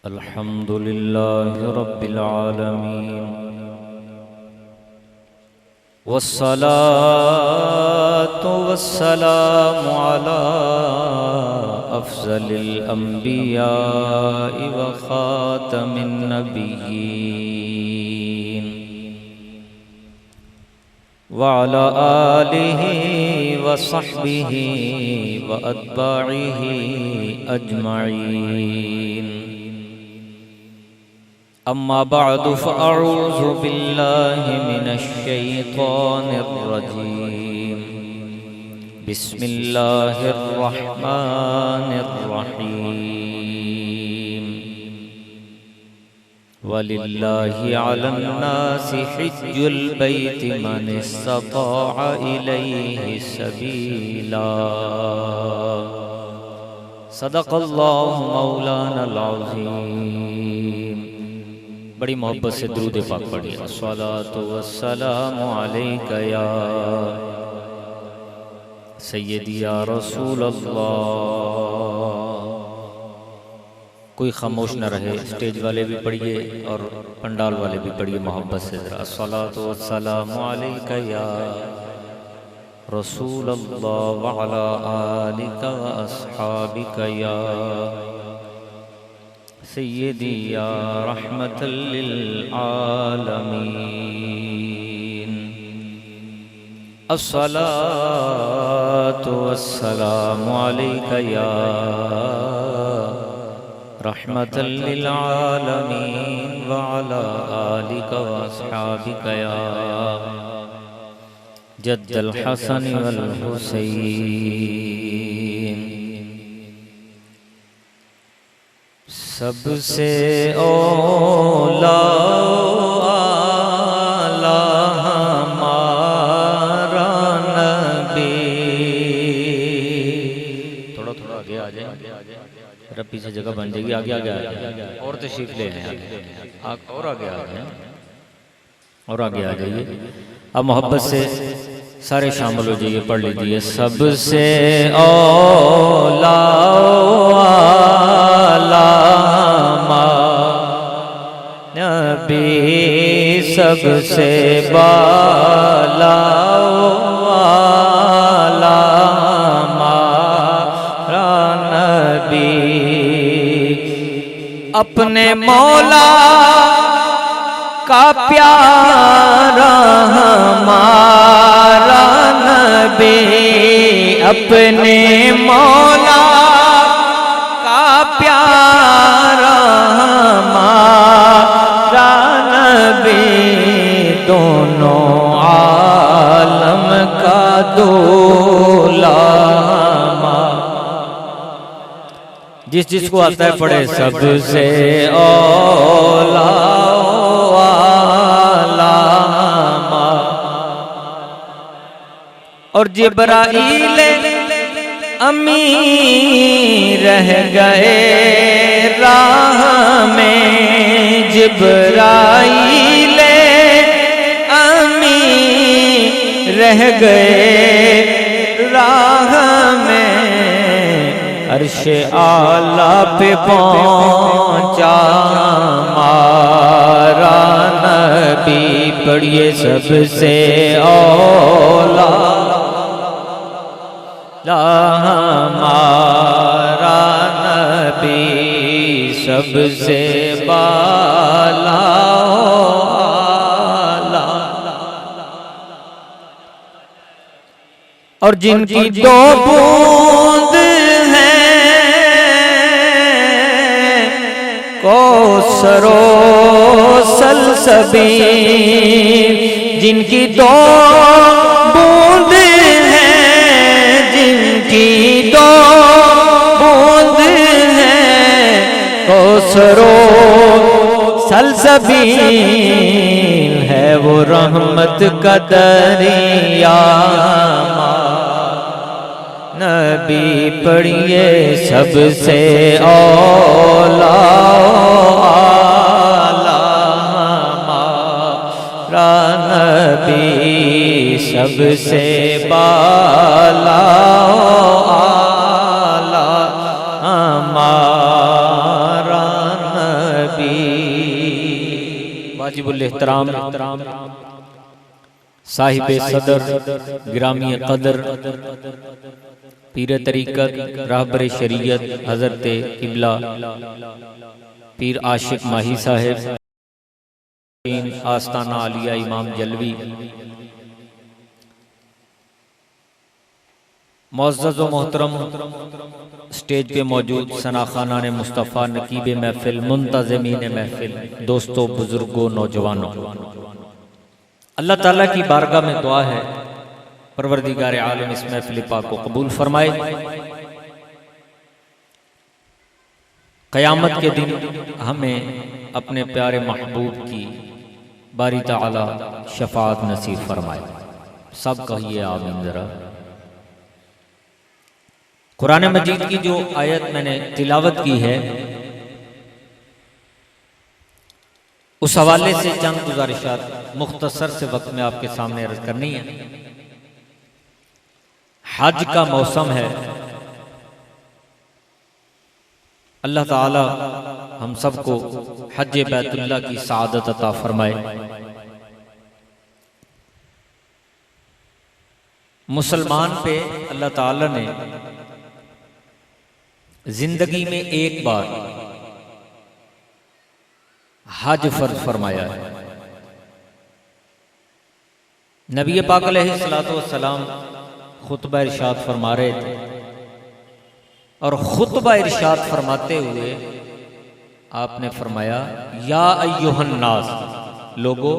الحمد لله رب العالمين والصلاة والسلام على أفضل الأنبياء وخاتم النبيين وعلى آله وصحبه وأتباعه أجمعين. أما بعد فأعوذ بالله من الشيطان الرجيم. بسم الله الرحمن الرحيم. ولله على الناس حج البيت من استطاع إليه سبيلا. صدق الله مولانا العظيم. بڑی محبت سے درود پاک پڑھیے. الصلاۃ والسلام علیک یا سیدی یا رسول اللہ. کوئی خاموش نہ رہے، اسٹیج والے بھی پڑھیے اور پنڈال والے بھی پڑھیے محبت سے ذرا. الصلاۃ والسلام علیک یا رسول اللہ وعلی آلک واصحابک یا سیدی یا رحمت للعالمین. الصلاۃ والسلام علیک یا رحمت للعالمین وعلی آلک واصحابک یا جد الحسن والحسین. سب سے اولا اعلیٰ ہمارا نبی. تھوڑا آگے آ جائیں، میرا پیچھے جگہ بن جائے گی. آگے آگے آ جائیں اور تشریف لے لیں. اور آگے آ جائیں اور آگے آ جائیے. اب محبت سے سارے شامل ہو جائیے، پڑھ لیجیے. سب سے اولا نبی، سب سے بالا والا ہمارا نبی. اپنے مولا کا پیارا ہمارا نبی. اپنے مولا کا پیارا ہمارا نبی. دونوں عالم کا دولا. جس کو آتا ہے پڑھے. سب سے اولا اور جبرائیل امی رہ گئے راہ میں. جبرائیل امی رہ گئے راہ میں. عرش اعلیٰ پہ پہنچا ہمارا نبی. پڑھیے. سب سے اولا ہمارا نبی، سب سے بالا اور جن کی دو بوند ہیں کوثر و سلسبیل. جن کی دو بوند کی دو بوند ہیں کوثر و سلسبیل. ہے وہ رحمت کا دریا نبی. پڑھیے. سب سے اولا ہمارا نبی، سب سے بالا اعلیٰ ہمارا واجب الاحترام صاحب صدر گرامی قدر پیر طریقت راہبر شریعت حضرت قبلہ پیر عاشق ماہی صاحب آستانہ عالیہ امام جلوی، معزز و محترم سٹیج پہ موجود ثناخانان مصطفیٰ، نقیب محفل، منتظمین محفل، دوستوں، بزرگوں، نوجوانوں، اللہ تعالیٰ کی بارگاہ میں دعا ہے پروردگار عالم اس محفل پاک کو قبول فرمائے، قیامت کے دن ہمیں اپنے پیارے محبوب کی باری تعالی شفاعت نصیب فرمائے۔ سب کہیے آمین ذرا۔ قرآن مجید کی جو آیت میں نے تلاوت کی ہے اس حوالے سے چند گزارشات مختصر سے وقت میں آپ کے سامنے عرض کرنی ہے۔ حج کا موسم ہے، اللہ تعالی ہم سب کو حج بیت اللہ کی سعادت عطا فرمائے۔ مسلمان پہ اللہ تعالی نے زندگی میں ایک بار حج فرض فرمایا ہے۔ نبی پاک علیہ السلام خطبہ ارشاد فرما رہے تھے اور خطبہ ارشاد فرماتے ہوئے آپ نے فرمایا یا ایھا الناس، لوگو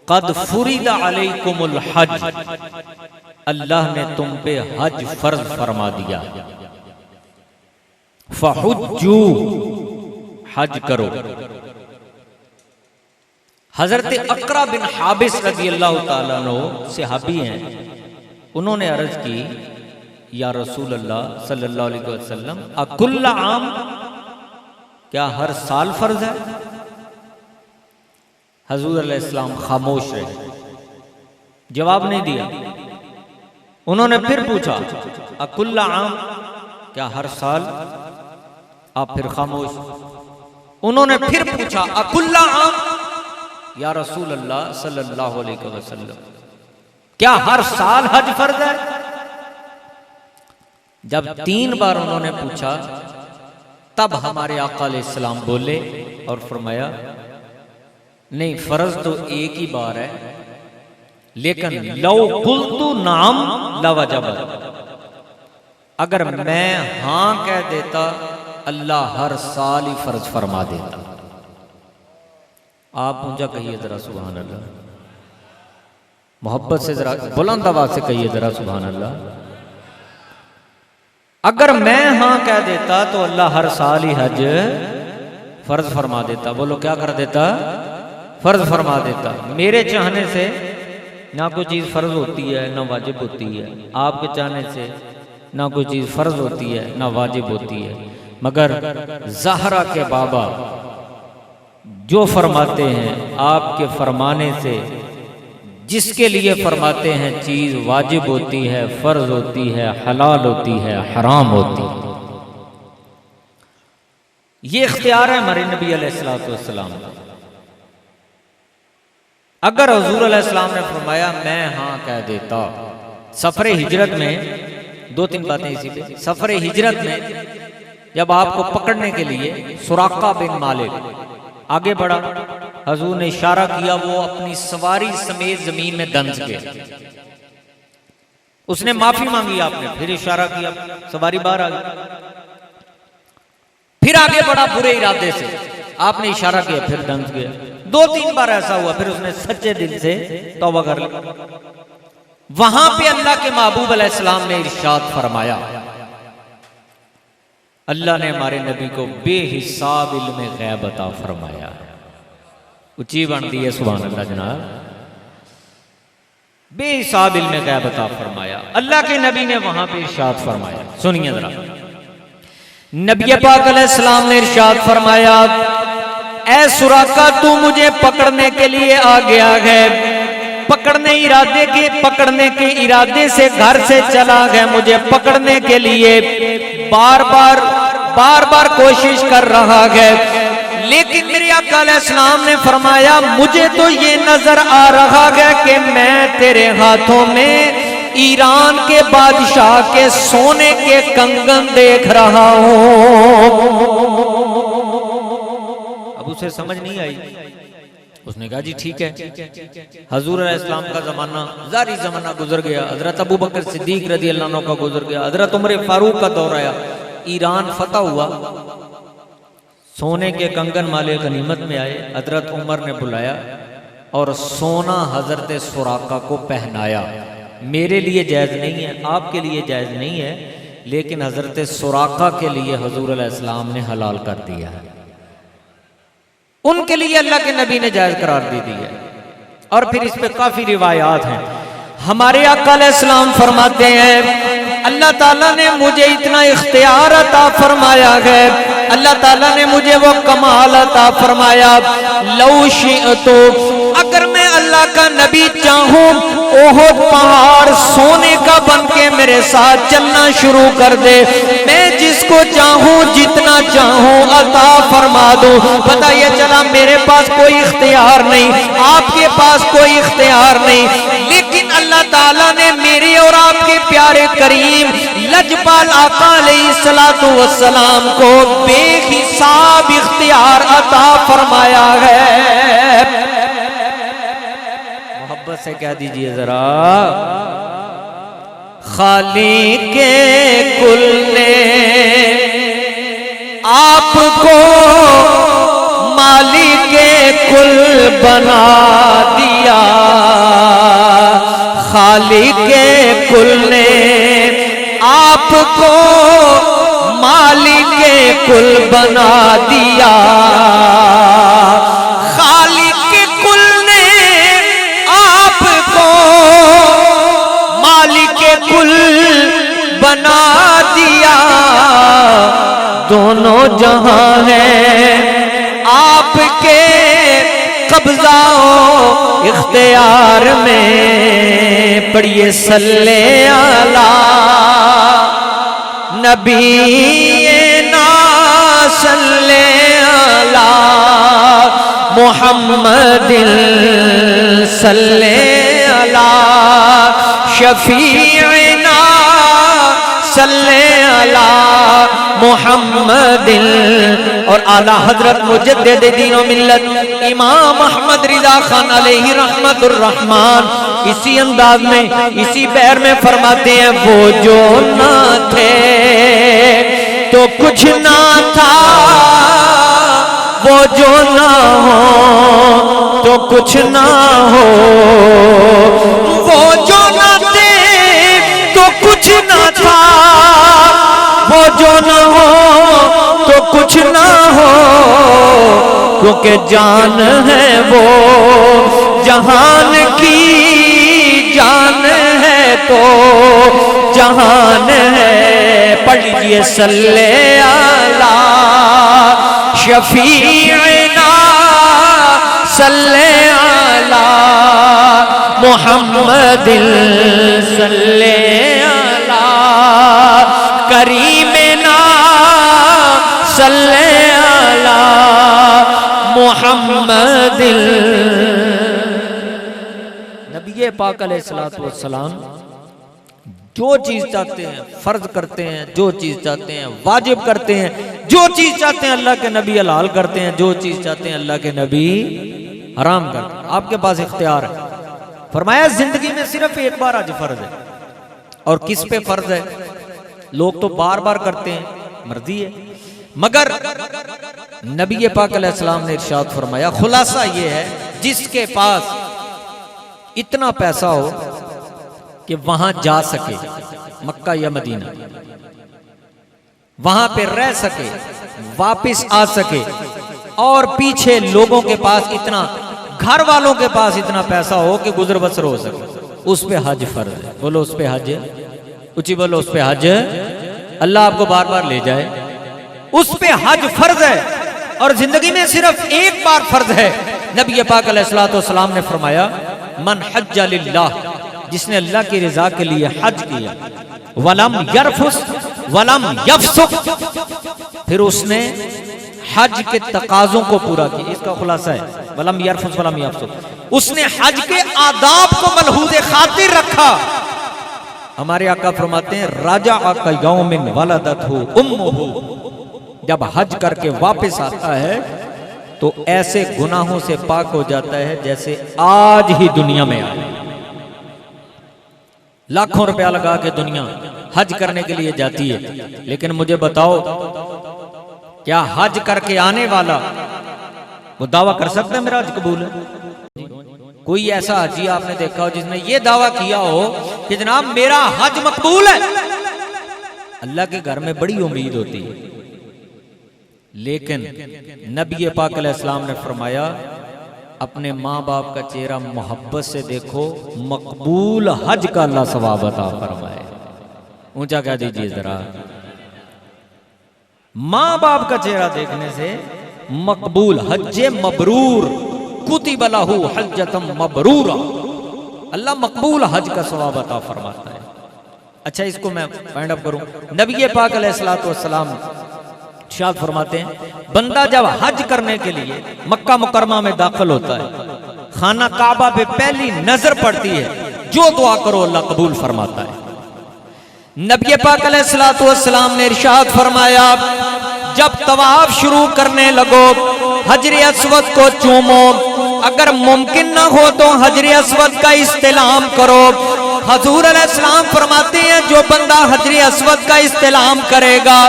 قد فرض علیکم الحج، اللہ نے تم پہ حج فرض فرما دیا، فحجوا، حج کرو۔ حضرت اقرا بن حابس رضی اللہ تعالیٰ عنہ صحابی ہیں، انہوں نے عرض کی یا رسول اللہ صلی اللہ علیہ وسلم اکل عام، کیا ہر سال فرض ہے؟ حضور علیہ السلام خاموش رہے، جواب نہیں دیا۔ انہوں نے پھر پوچھا اکل عام، کیا ہر سال؟ آپ پھر خاموش۔ انہوں نے پھر پوچھا اکل عام یا رسول اللہ صلی اللہ علیہ وسلم، کیا ہر سال حج فرض ہے؟ جب 3 بار انہوں نے پوچھا تب ہمارے آقا علیہ السلام بولے اور فرمایا نہیں، فرض تو ایک ہی بار ہے، لیکن لو قلت نعم لوجب، اگر میں ہاں کہہ دیتا اللہ ہر سال ہی فرض فرما دیتا۔ آپ اونچا کہیے ذرا سبحان اللہ، محبت سے ذرا بلند آواز سے کہیے ذرا سبحان اللہ۔ اگر میں ہاں کہہ دیتا تو اللہ ہر سال ہی حج فرض فرما دیتا۔ بولو کیا کر دیتا؟ فرض فرما دیتا۔ میرے چاہنے سے نہ کوئی چیز فرض ہوتی ہے نہ واجب ہوتی ہے، آپ کے چاہنے سے نہ کوئی چیز فرض ہوتی ہے نہ واجب ہوتی ہے، مگر زہرا کے بابا جو فرماتے ہیں آپ کے فرمانے سے جس کے لیے فرماتے ہیں چیز واجب ہوتی ہے، فرض ہوتی ہے، حلال ہوتی ہے، حرام ہوتی ہے۔ یہ اختیار ہے ہمارے نبی علیہ السلام کا۔ اگر حضور علیہ السلام نے فرمایا میں ہاں کہہ دیتا، سفر ہجرت میں 2-3 باتیں اسی پہ، سفر ہجرت میں جب آپ کو پکڑنے کے لیے سراقہ بن مالک آگے بڑھا، حضور نے اشارہ کیا، وہ اپنی سواری سمیت زمین میں دنس گیا، اس نے معافی مانگی، آپ نے پھر اشارہ کیا، سواری باہر آ گئی، پھر آگے بڑھا برے ارادے سے، آپ نے اشارہ کیا، پھر دنس گیا، 2-3 بار ایسا ہوا، پھر اس نے سچے دل سے توبہ کر لی۔ وہاں پہ اللہ کے محبوب علیہ السلام نے ارشاد فرمایا، اللہ نے ہمارے نبی کو بے حساب علم غیب عطا فرمایا، اچھی بنتی ہے سبحان اللہ جناب، بے حساب علم غیب عطا فرمایا۔ اللہ کے نبی نے وہاں پہ ارشاد فرمایا، سنیے ذرا، نبی پاک علیہ السلام نے ارشاد فرمایا اے سراقہ تو مجھے پکڑنے کے لیے آ گیا ہے، پکڑنے کے ارادے سے گھر سے چلا گیا، مجھے پکڑنے کے لیے بار بار کوشش کر رہا ہے، لیکن میرے آقا علیہ السلام نے فرمایا مجھے تو یہ نظر آ رہا ہے کہ میں تیرے ہاتھوں میں ایران کے بادشاہ کے سونے کے کنگن دیکھ رہا ہوں۔ اب اسے سمجھ نہیں آئی، اس نے کہا جی ٹھیک ہے۔ حضور علیہ السلام کا زمانہ ظاہری زمانہ گزر گیا، حضرت ابو بکر صدیق رضی اللہ عنہ کا گزر گیا، حضرت عمر فاروق کا دور آیا، ایران فتح ہوا، سونے کے کنگن مال غنیمت میں آئے، حضرت عمر نے بلایا اور سونا حضرت سراقہ کو پہنایا۔ میرے لیے جائز نہیں ہے، آپ کے لیے جائز نہیں ہے، لیکن حضرت سراقہ کے لیے حضور علیہ السلام نے حلال کر دیا ہے، ان کے لیے اللہ کے نبی نے جائز قرار دے دی ہے۔ اور پھر اس پہ کافی روایات ہیں۔ ہمارے آقا علیہ السلام فرماتے ہیں اللہ تعالیٰ نے مجھے اتنا اختیار عطا فرمایا ہے، اللہ تعالیٰ نے مجھے وہ کمال عطا فرمایا، لو شئت، اگر میں اللہ کا نبی چاہوں احد پہاڑ سونے کا بن کے میرے ساتھ چلنا شروع کر دے، میں جس کو چاہوں جتنا چاہوں عطا فرما دوں۔ پتہ یہ چلا میرے پاس کوئی اختیار نہیں، آپ کے پاس کوئی اختیار نہیں، لیکن اللہ تعالیٰ نے میرے اور آپ کے پیارے کریم لجپال آقا علیہ السلام کو بے حساب اختیار عطا فرمایا ہے۔ محبت سے کہہ دیجئے ذرا، خالق کل نے آپ کو مالک کل بنا دیا، خالق کل نے آپ کو مالک کل بنا دیا، خالق کل نے آپ کو مالک کل بنا دیا، دونوں جہاں ہیں آپ کے قبضہ و اختیار میں، پڑھیے صلی علی نبینا صلی علی محمد صلی علی شفیعنا صلی علی محمد۔ اور اعلیٰ حضرت مجدد دین و ملت امام احمد رضا خان علیہ رحمت الرحمن اسی انداز میں اسی بیر میں فرماتے ہیں وہ جو نہ تھے تو کچھ نہ تھا، وہ جو نہ ہو تو کچھ نہ ہو، وہ جو نہ تھے تو کچھ نہ تھا، وہ جو نہ ہو تو کچھ نہ ہو، کیونکہ جان ہے وہ جہان کی جان ہے تو جہان ہے۔ پڑھ لیجئے صلی علی شفیعنا صلی علی محمد صلی علی کریمنا صلی علی محمد۔ نبی پاک علیہ السلام جو چیز چاہتے ہیں فرض کرتے ہیں، جو چیز چاہتے ہیں واجب کرتے ہیں، جو چیز چاہتے ہیں اللہ کے نبی حلال کرتے ہیں، جو چیز چاہتے ہیں اللہ کے نبی حرام کرتے ہیں۔ آپ کے پاس اختیار ہے۔ فرمایا زندگی میں صرف ایک بار حج فرض ہے، اور کس پہ فرض ہے؟ لوگ تو بار بار کرتے ہیں، مرضی ہے، مگر نبی پاک علیہ السلام نے ارشاد فرمایا خلاصہ یہ ہے جس کے پاس اتنا پیسہ ہو کہ وہاں جا سکے، مکہ یا مدینہ، وہاں پہ رہ سکے، واپس آ سکے، اور پیچھے لوگوں کے پاس اتنا، گھر والوں کے پاس اتنا پیسہ ہو کہ گزر بسر ہو سکے، اس پہ حج فرض ہے۔ بولو اس پہ حج، اچھی بولو اس پہ حج، اللہ آپ کو بار بار لے جائے، اس پہ حج فرض ہے، اور زندگی میں صرف ایک بار فرض ہے۔ نبی پاک علیہ السلام نے فرمایا من حج للہ، جس نے اللہ کی رضا کے لیے حج کیا، ولم یرفس ولم یفسق، پھر اس نے حج کے تقاضوں کو پورا کیا. اس کا خلاصہ ہے ولم یرفث ولم یفسق. اس نے حج کے آداب کو ملحوظ خاطر رکھا. ہمارے آقا فرماتے ہیں رجع کیوم ولدتہ امہ. جب حج کر کے واپس آتا ہے تو ایسے گناہوں سے پاک ہو جاتا ہے جیسے آج ہی دنیا میں آئے. لاکھوں روپیہ لگا کے دنیا حج کرنے کے لیے جاتی ہے, لیکن مجھے بتاؤ کیا حج کر کے آنے والا وہ دعویٰ کر سکتا ہے میرا حج قبول ہے؟ کوئی ایسا حجی آپ نے دیکھا ہو جس نے یہ دعویٰ کیا ہو کہ جناب میرا حج مقبول ہے؟ اللہ کے گھر میں بڑی امید ہوتی ہے, لیکن نبی پاک علیہ السلام نے فرمایا اپنے ماں باپ کا چہرہ محبت سے دیکھو, مقبول حج کا اللہ ثواب عطا فرمائے. اونچا کہہ دیجئے ذرا, ماں باپ کا چہرہ دیکھنے سے مقبول حج مبرور, کتب لہ حجۃ مبرورہ, اللہ مقبول حج کا ثواب عطا فرماتا ہے. اچھا اس کو میں فائنڈ اپ کروں. نبی پاک علیہ السلام ارشاد فرماتے ہیں بندہ جب حج کرنے کے لیے مکہ مکرمہ میں داخل ہوتا ہے, خانہ کعبہ پہ پہلی نظر پڑتی ہے, جو دعا کرو اللہ قبول فرماتا ہے. نبی پاک علیہ السلام نے ارشاد فرمایا جب طواف شروع کرنے لگو حجر اسود کو چومو, اگر ممکن نہ ہو تو حجر اسود کا استلام کرو. حضور علیہ السلام فرماتے ہیں جو بندہ حجر اسود کا استلام کرے گا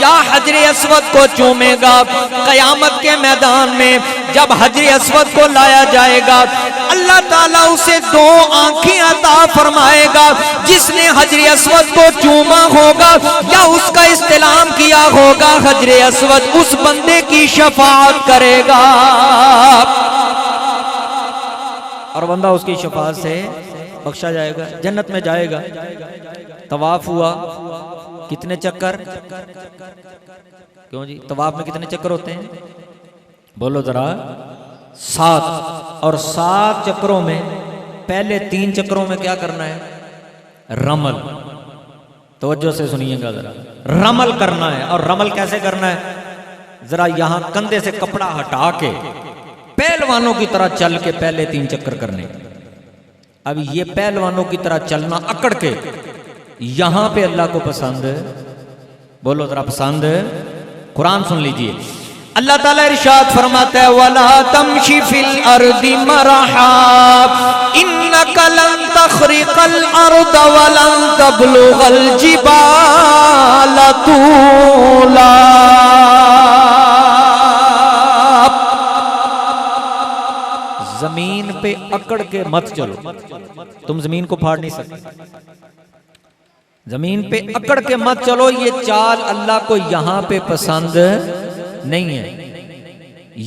یا حجر اسود کو چومے گا, قیامت کے میدان میں جب حجر اسود کو لایا جائے گا اللہ تعالیٰ اسے 2 آنکھیں عطا فرمائے گا. جس نے حجر اسود کو چوما ہوگا یا اس کا استلام کیا ہوگا حجر اسود اس بندے کی شفاعت کرے گا, اور بندہ اس کی شفاعت سے بخشا جائے گا, جنت میں جائے گا. طواف ہوا, کتنے چکر؟ کیوں جی طواف میں کتنے چکر ہوتے ہیں؟ بولو ذرا 7. اور 7 چکروں میں پہلے 3 چکروں میں کیا کرنا ہے؟ رمل. توجہ سے سنیے گا ذرا, رمل کرنا ہے. اور رمل کیسے کرنا ہے؟ ذرا یہاں کندھے سے کپڑا ہٹا کے پہلوانوں کی طرح چل کے پہلے 3 چکر کرنے. اب یہ پہلوانوں کی طرح چلنا اکڑ کے یہاں پہ اللہ کو پسند ہے. بولو ذرا پسند ہے. قرآن سن لیجئے, اللہ تعالیٰ ارشاد فرماتا ہے وَلَا تَمْشِ فِي الْأَرْضِ مَرَحًا إِنَّكَ لَن تَخْرِقَ الْأَرْضَ وَلَن تَبْلُغَ الْجِبَالَ طُولًا. زمین پہ اکڑ کے مت چلو, تم زمین کو پھاڑ نہیں سکتے. زمین پہ اکڑ کے مت چلو, یہ چال اللہ کو یہاں پہ پسند نہیں ہے.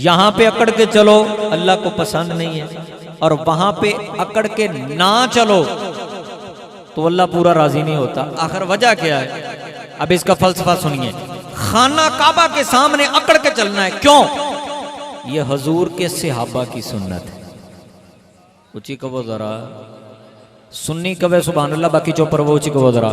یہاں پہ اکڑ کے چلو اللہ کو پسند نہیں ہے, اور وہاں پہ اکڑ کے نہ چلو تو اللہ پورا راضی نہیں ہوتا. آخر وجہ کیا ہے؟ اب اس کا فلسفہ سنیے. خانہ کعبہ کے سامنے اکڑ کے چلنا ہے, کیوں؟ یہ حضور کے صحابہ کی سنت ہے. اچھی کہو ذرا, سنی کہو سبحان اللہ, باقی چوپر وہ اچھی کہو ذرا.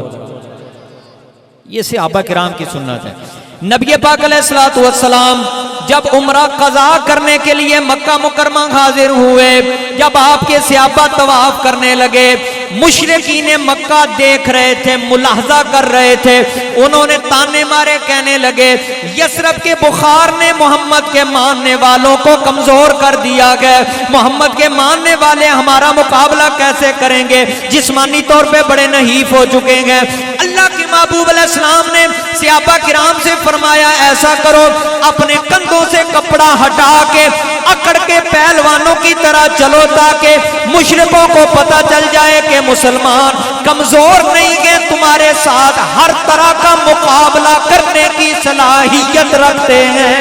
یہ صحابہ کرام کی سنت ہے. نبی پاک علیہ السلام جب عمرہ قضا کرنے کے لیے مکہ مکرمہ حاضر ہوئے, جب آپ کے صحابہ طواف کرنے لگے, مشرکین مکہ دیکھ رہے تھے, ملاحظہ کر رہے تھے. انہوں نے تانے مارے کہنے لگے یثرب کے بخار نے محمد کے ماننے والوں کو کمزور کر دیا گیا, محمد کے ماننے والے ہمارا مقابلہ کیسے کریں گے, جسمانی طور پہ بڑے نحیف ہو چکے ہیں. اللہ کے محبوب علیہ السلام نے صحابہ کرام سے فرمایا ایسا کرو, اپنے کندھوں سے کپڑا ہٹا کے اکڑ کے پہلوانوں کی طرح چلو, تاکہ مشرکوں کو پتہ چل جائے کہ مسلمان کمزور نہیں ہیں, تمہارے ساتھ ہر طرح کا مقابلہ کرنے کی صلاحیت رکھتے ہیں.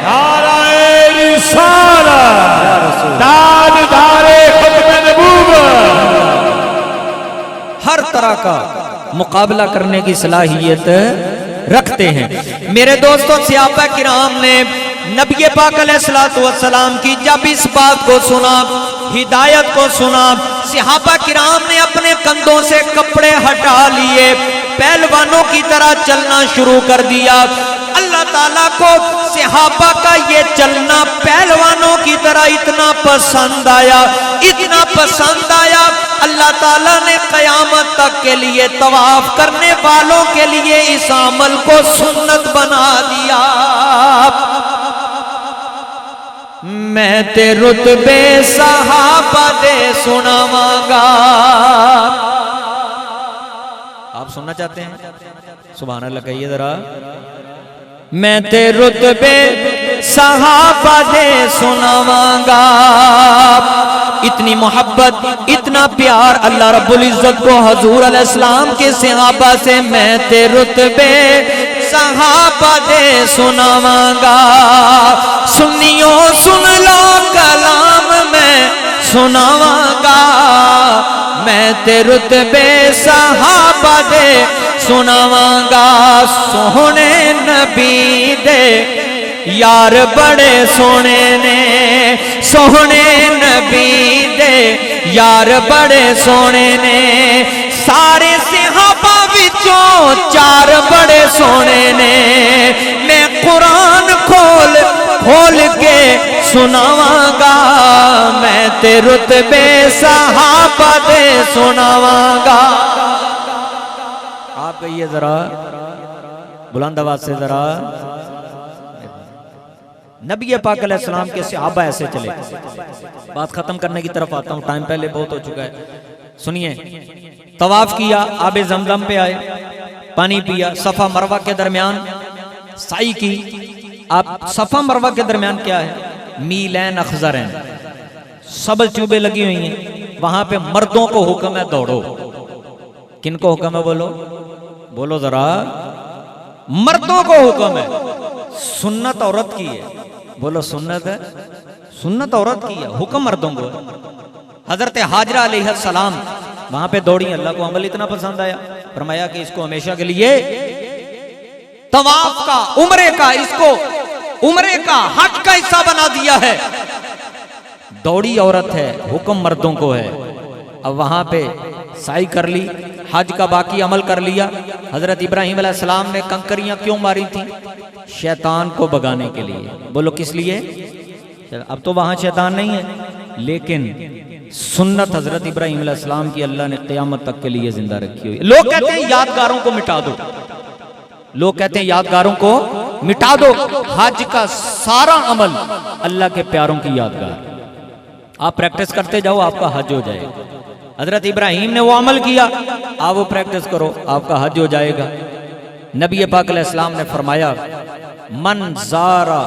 نعرہ رسالت, تاجدار ختم نبوت, ہر طرح کا مقابلہ کرنے کی صلاحیت رکھتے ہیں. میرے دوستوں, صحابہ کرام نے نبی پاک علیہ السلام کی جب اس بات کو سنا, ہدایت کو سنا, صحابہ کرام نے اپنے کندھوں سے کپڑے ہٹا لیے, پہلوانوں کی طرح چلنا شروع کر دیا. اللہ تعالیٰ کو صحابہ کا یہ چلنا پہلوانوں کی طرح اتنا پسند آیا، اتنا پسند آیا، اللہ تعالیٰ نے قیامت تک کے لیے طواف کرنے والوں کے لیے اس عمل کو سنت بنا دیا۔ میں تے رتبے صحابہ دے سناواں گا۔ آپ سننا چاہتے ہیں؟ سبحان اللہ کہیے ذرا۔ میں تے رتبے صحابہ دے سناواں گا۔ اتنی محبت، اتنا پیار اللہ رب العزت کو حضور علیہ السلام کے صحابہ سے، میں تے رتبے صحابہ دے سناواں گا۔ سنیوں سن لو کلام میں سناواں گا، میں تے رتبے صحابہ دے سناواں گا۔ سونے نبی دے یار بڑے سونے نے، سونے نبی دے یار بڑے سونے نے، سارے صحابہ وچوں چار بڑے سونے نے۔ میں قرآن کھول کھول کے سناواں گا، میں تے رتبے صحابہ دے سناواں گا۔ آپ کہیے ذرا بلند آواز سے ذرا۔ نبی پاک علیہ السلام کے صحابہ ایسے چلے۔ بات ختم کرنے کی طرف آتا ہوں، ٹائم پہلے بہت ہو چکا ہے۔ سنیے، طواف کیا، آب زمزم پہ آئے، پانی پیا، صفا مروہ کے درمیان سعی کی۔ آپ صفا مروہ کے درمیان کیا ہے؟ میلین اخضرین، سبز چوبے لگی ہوئی ہیں، وہاں پہ مردوں کو حکم ہے دوڑو۔ کن کو حکم ہے؟ بولو بولو ذرا۔ مردوں کو حکم ہے، سنت عورت کی ہے۔ بولو سنت ہے، سنت عورت کی ہے، حکم مردوں کو ہے۔ حضرت حاجرہ علیہ السلام وہاں پہ دوڑی، اللہ کو عمل اتنا پسند آیا، فرمایا کہ اس کو ہمیشہ کے لیے طواف کا، عمرے کا، اس کو عمرے کا، حج کا حصہ بنا دیا ہے۔ دوڑی عورت ہے، حکم مردوں کو ہے۔ اب وہاں پہ سعی کر لی، حج کا باقی عمل کر لیا۔ حضرت ابراہیم علیہ السلام نے کنکریاں کیوں ماری تھی؟ شیطان کو بگانے کے لیے۔ بولو کس لیے؟ اب تو وہاں شیطان نہیں ہے، لیکن سنت حضرت ابراہیم علیہ السلام کی اللہ نے قیامت تک کے لیے زندہ رکھی ہوئی۔ لوگ کہتے ہیں یادگاروں کو مٹا دو، لوگ کہتے ہیں یادگاروں کو مٹا دو۔ حج کا سارا عمل اللہ کے پیاروں کی یادگار، آپ پریکٹس کرتے جاؤ، آپ کا حج ہو جائے گا۔ حضرت ابراہیم نے وہ عمل کیا، آپ وہ پریکٹس کرو، آپ کا حج ہو جائے گا۔ نبی پاک علیہ السلام نے فرمایا، من زارا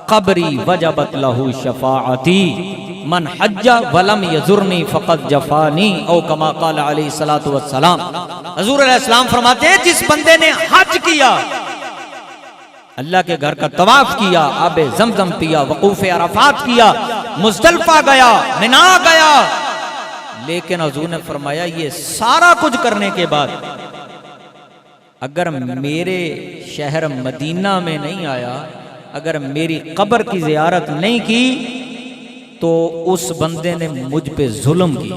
قبری وجبت لہو شفاعتی، من حج ولم یزرنی فقد جفانی، او کما قال علیہ الصلوۃ والسلام۔ حضور علیہ السلام فرماتے ہیں، جس بندے نے حج کیا، اللہ کے گھر کا طواف کیا، آب زمزم پیا، وقوف عرفات کیا، مزدلفہ گیا، منا گیا، لیکن حضور نے فرمایا یہ سارا کچھ کرنے کے بعد اگر میرے شہر مدینہ میں نہیں آیا، اگر میری قبر کی زیارت نہیں کی، تو اس بندے نے مجھ پہ ظلم کیا۔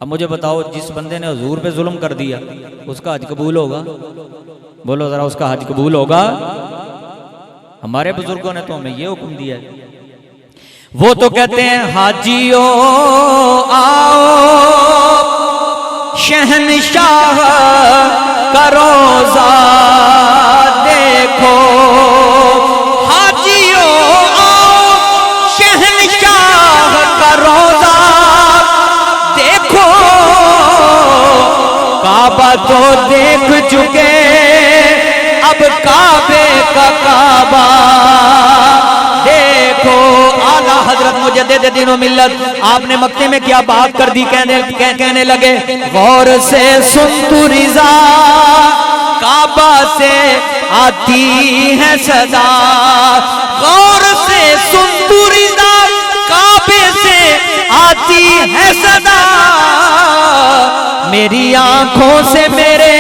اب مجھے بتاؤ، جس بندے نے حضور پہ ظلم کر دیا، اس کا حج قبول ہوگا؟ بولو ذرا، اس کا حج قبول ہوگا؟ ہمارے بزرگوں نے تو ہمیں یہ حکم دیا ہے۔ وہ تو کہتے ہیں، حاجیوں آؤ شہنشاہ کا روزہ دیکھو، حاجیوں آؤ شہنشاہ کا روزہ دیکھو، کعبہ تو دیکھ چکے، اب کعبے کا کعبہ دیکھو۔ اعلیٰ حضرت مجدد دین و ملت، آپ نے مکے میں کیا بات کر دی، کہنے لگے، غور سے سن تو رضا، کعبہ سے آتی ہے صدا، غور سے سن تو رضا، کعبے سے آتی ہے صدا، میری آنکھوں سے میرے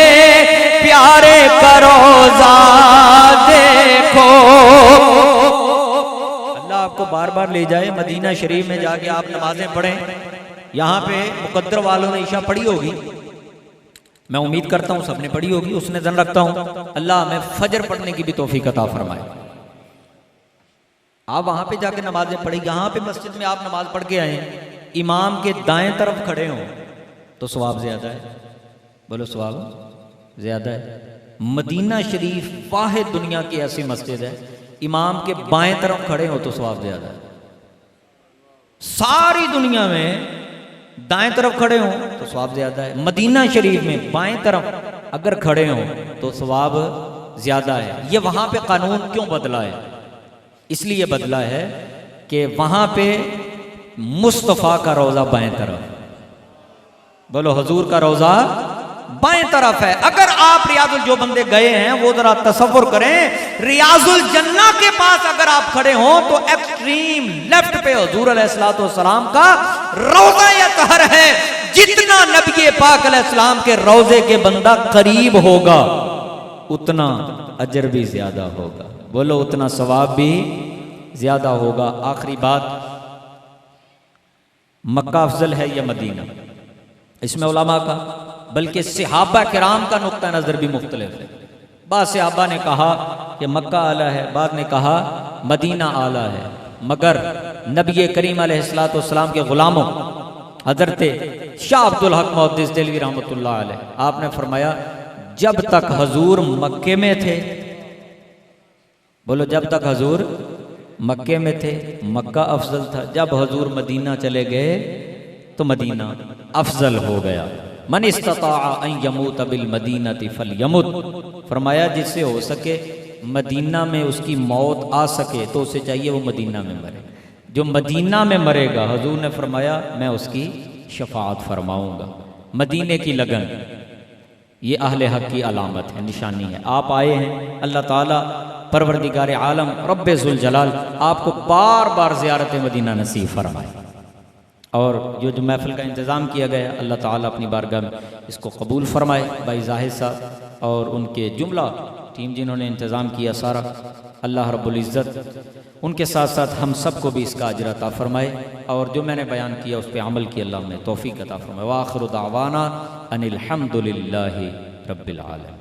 پیارے کا روزہ دیکھو۔ اللہ آپ کو بار بار لے جائے مدینہ شریف میں، جا کے آپ نمازیں پڑھیں۔ یہاں پہ مقدر والوں نے عشاء پڑھی ہوگی، میں امید کرتا ہوں سب نے پڑھی ہوگی، اس نے ظن رکھتا ہوں اللہ ہمیں فجر پڑھنے کی بھی توفیق عطا فرمائے۔ آپ وہاں پہ جا کے نمازیں پڑھی، یہاں پہ مسجد میں آپ نماز پڑھ کے آئیں، امام کے دائیں طرف کھڑے ہوں تو ثواب زیادہ ہے، بولو ثواب زیادہ ہے۔ مدینہ شریف واحد دنیا کی ایسی مسجد ہے، امام کے بائیں طرف کھڑے ہو تو ثواب زیادہ ہے۔ ساری دنیا میں دائیں طرف کھڑے ہوں تو ثواب زیادہ ہے، مدینہ شریف میں بائیں طرف اگر کھڑے ہوں تو ثواب زیادہ ہے۔ یہ وہاں پہ قانون کیوں بدلا ہے؟ اس لیے بدلا ہے کہ وہاں پہ مصطفیٰ کا روضہ بائیں طرف، بولو حضور کا روضہ بائیں طرف ہے۔ اگر آپ ریاض الجوبندے گئے ہیں وہ ذرا تصور کریں، ریاض الجنہ کے پاس اگر آپ کھڑے ہوں تو ایکسٹریم لیفٹ پہ حضور علیہ السلام کا روضہ اطہر ہے۔ جتنا نبی پاک علیہ السلام کے روضے کے بندہ قریب ہوگا اتنا اجر بھی زیادہ ہوگا، بولو اتنا ثواب بھی زیادہ ہوگا۔ آخری بات، مکہ افضل ہے یا مدینہ؟ اس میں علماء کا بلکہ صحابہ کرام کا نقطہ نظر بھی مختلف ہے۔ بعض صحابہ نے کہا کہ مکہ اعلیٰ ہے، بعض نے کہا مدینہ اعلیٰ ہے، مگر نبی کریم علیہ السلام کے غلاموں حضرت شاہ عبدالحق محدث دہلوی رحمۃ اللہ علیہ، آپ نے فرمایا جب تک حضور مکے میں تھے، بولو جب تک حضور مکے میں تھے مکہ افضل تھا، جب حضور مدینہ چلے گئے تو مدینہ افضل ہو گیا۔ من استطاع ان یموت بالمدینہ فلیمت، فرمایا جس سے ہو سکے مدینہ میں اس کی موت آ سکے تو اسے چاہیے وہ مدینہ میں مرے۔ جو مدینہ میں مرے گا حضور نے فرمایا میں اس کی شفاعت فرماؤں گا۔ مدینے کی لگن یہ اہل حق کی علامت ہے، نشانی ہے۔ آپ آئے ہیں، اللہ تعالیٰ پروردگار عالم رب ذوالجلال آپ کو بار بار زیارت مدینہ نصیب فرمائے، اور جو محفل کا انتظام کیا گیا اللہ تعالیٰ اپنی بارگاہ میں اس کو قبول فرمائے۔ بھائی زاہد صاحب اور ان کے جملہ ٹیم جنہوں نے انتظام کیا سارا، اللہ رب العزت ان کے ساتھ ساتھ ہم سب کو بھی اس کا اجر عطا فرمائے، اور جو میں نے بیان کیا اس پہ عمل کی اللہ ہمیں توفیق عطا فرمائے۔ وآخر دعوانا ان الحمد للہ رب العالمین۔